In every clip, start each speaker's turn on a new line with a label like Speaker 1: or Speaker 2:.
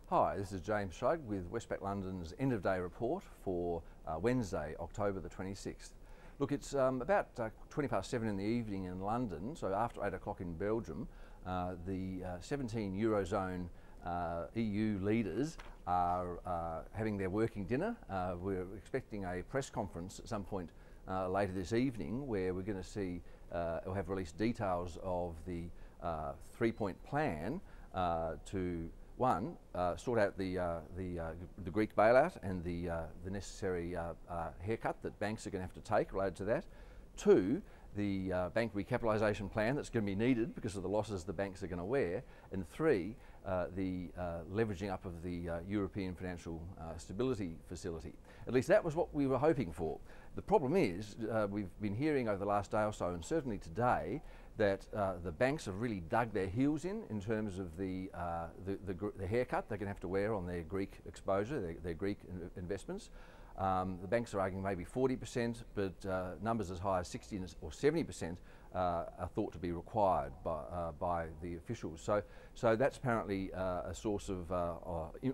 Speaker 1: Hi, this is James Shrug with Westpac London's end of day report for Wednesday, October the 26th. Look, it's about 20 past 7 in the evening in London, so after 8 o'clock in Belgium. The 17 Eurozone EU leaders are having their working dinner. We're expecting a press conference at some point later this evening where we're going to see or have released details of the three-point plan to one, sort out the Greek bailout and the necessary haircut that banks are going to have to take related to that. Two, the bank recapitalisation plan that's going to be needed because of the losses the banks are going to wear. And three, the leveraging up of the European Financial Stability Facility. At least that was what we were hoping for. The problem is we've been hearing over the last day or so, and certainly today, that the banks have really dug their heels in terms of the haircut they're going to have to wear on their Greek exposure, their Greek investments. The banks are arguing maybe 40%, but numbers as high as 60 or 70% are thought to be required by the officials. So that's apparently a source of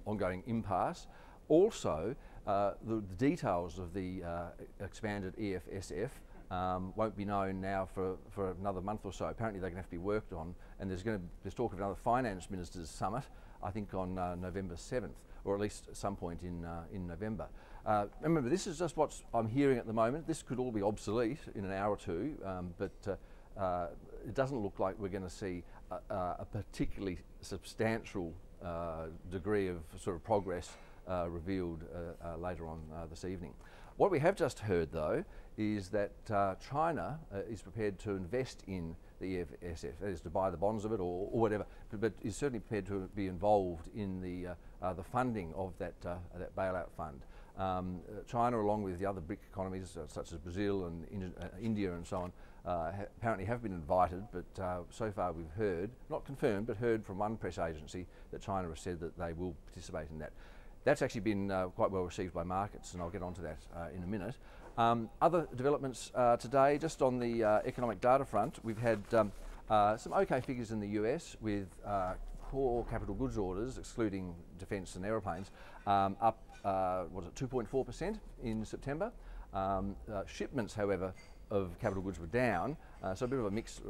Speaker 1: ongoing impasse. Also, the details of the expanded EFSF won't be known now for another month or so. Apparently they're going to have to be worked on, and there's talk of another finance ministers summit, I think on November 7th, or at least at some point in November. Remember, this is just what I'm hearing at the moment. This could all be obsolete in an hour or two, but it doesn't look like we're going to see a particularly substantial degree of sort of progress revealed later on this evening. What we have just heard, though, is that China is prepared to invest in the EFSF, that is to buy the bonds of it or whatever, but is certainly prepared to be involved in the funding of that bailout fund. China, along with the other BRIC economies such as Brazil and India and so on, apparently have been invited, but so far we've heard, not confirmed, but heard from one press agency that China has said that they will participate in that. That's actually been quite well received by markets, and I'll get onto that in a minute. Other developments today, just on the economic data front, we've had some okay figures in the US with core capital goods orders, excluding defence and aeroplanes, up 2.4% in September. Shipments, however, of capital goods were down, so a bit of a mixed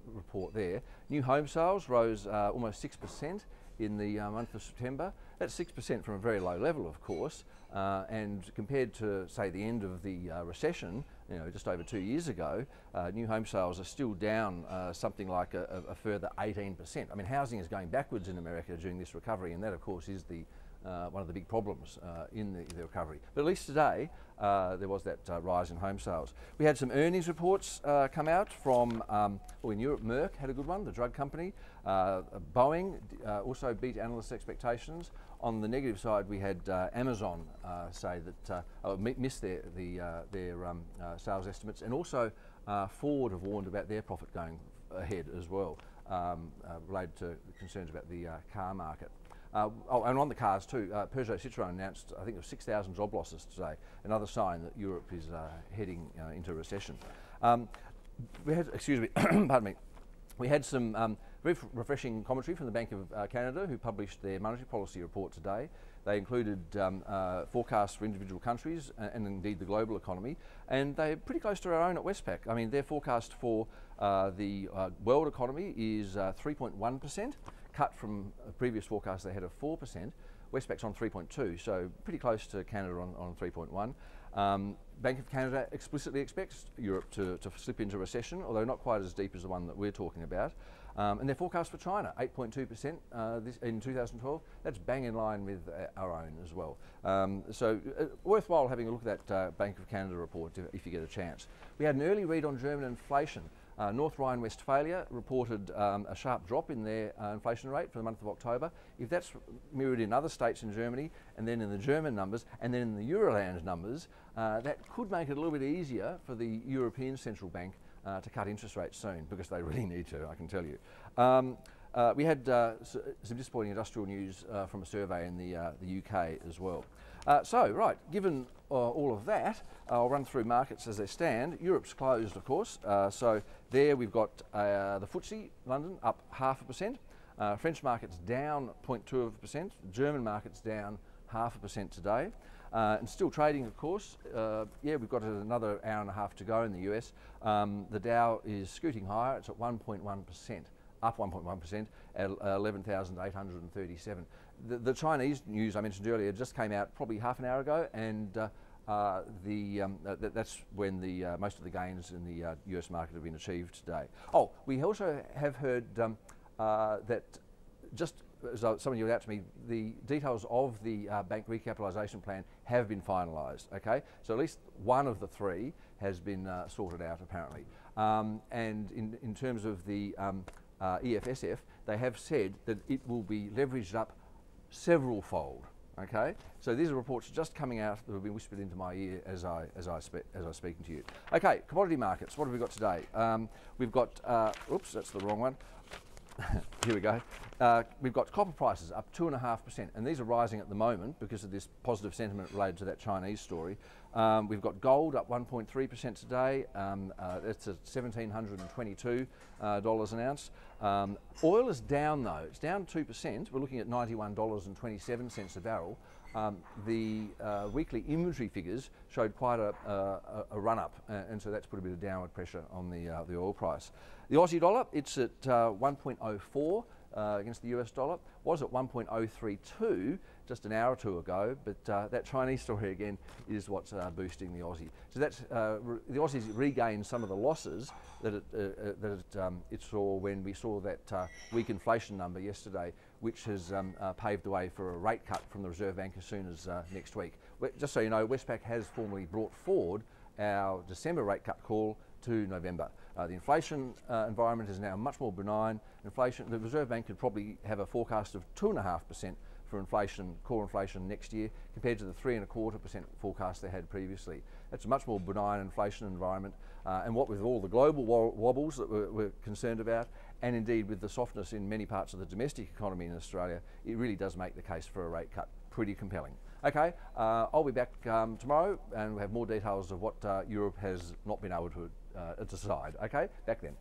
Speaker 1: report there. New home sales rose almost 6% in the month of September. That's 6% from a very low level, of course, and compared to, say, the end of the recession, just over 2 years ago, new home sales are still down something like a further 18%. I mean, housing is going backwards in America during this recovery, and that, of course, is the one of the big problems in the recovery. But at least today, there was that rise in home sales. We had some earnings reports come out from, in Europe, Merck had a good one, the drug company. Boeing also beat analysts' expectations. On the negative side, we had Amazon say that missed their sales estimates, and also Ford have warned about their profit going ahead as well, related to concerns about the car market. And on the cars too, Peugeot Citroën announced, I think, of 6,000 job losses today, another sign that Europe is heading into recession. We had, excuse me, pardon me, we had some very refreshing commentary from the Bank of Canada, who published their monetary policy report today. They included forecasts for individual countries and indeed the global economy, and they're pretty close to our own at Westpac. I mean, their forecast for the world economy is 3.1%, cut from a previous forecast they had of 4%. Westpac's on 3.2, so pretty close to Canada on 3.1. Bank of Canada explicitly expects Europe to slip into recession, although not quite as deep as the one that we're talking about. And their forecast for China, 8.2% in 2012, that's bang in line with our own as well. So worthwhile having a look at that Bank of Canada report if you get a chance. We had an early read on German inflation. North Rhine-Westphalia reported a sharp drop in their inflation rate for the month of October. If that's mirrored in other states in Germany, and then in the German numbers, and then in the Euroland numbers, that could make it a little bit easier for the European Central Bank to cut interest rates soon, because they really need to, I can tell you. We had some disappointing industrial news from a survey in the UK as well. Given all of that, I'll run through markets as they stand. Europe's closed, of course, so there we've got the FTSE London up 0.5%. French market's down 0.2%. German market's down 0.5% today. And still trading, of course. Yeah, we've got another hour and a half to go in the US. The Dow is scooting higher. It's at 1.1%, up 1.1% at 11,837. The Chinese news I mentioned earlier just came out probably half an hour ago, and that's when most of the gains in the US market have been achieved today. Oh, we also have heard that just as someone yelled out to me, the details of the bank recapitalisation plan have been finalised. Okay, so at least one of the three has been sorted out apparently. And in terms of the EFSF, they have said that it will be leveraged up several fold. Okay, so these are reports just coming out that have been whispered into my ear as I'm speaking to you. Okay, commodity markets. What have we got today? We've got. Oops, that's the wrong one. Here we go. We've got copper prices up 2.5%, and these are rising at the moment because of this positive sentiment related to that Chinese story. We've got gold up 1.3% today. It's at $1,722 an ounce. Oil is down though. It's down 2%. We're looking at $91.27 a barrel. The weekly inventory figures showed quite a run up, and so that's put a bit of downward pressure on the oil price. The Aussie dollar, it's at 1.04 against the US dollar. Was at 1.032 just an hour or two ago, but that Chinese story again is what's boosting the Aussie. So that's the Aussies regained some of the losses that it saw when we saw that weak inflation number yesterday, which has paved the way for a rate cut from the Reserve Bank as soon as next week. Just so you know, Westpac has formally brought forward our December rate cut call to November. The inflation environment is now much more benign. The Reserve Bank could probably have a forecast of 2.5% for inflation, core inflation next year, compared to the 3.25% forecast they had previously. That's a much more benign inflation environment, and what with all the global wobbles that we're concerned about, and indeed with the softness in many parts of the domestic economy in Australia, it really does make the case for a rate cut pretty compelling. Okay, I'll be back tomorrow, and we'll have more details of what Europe has not been able to decide. Okay, back then.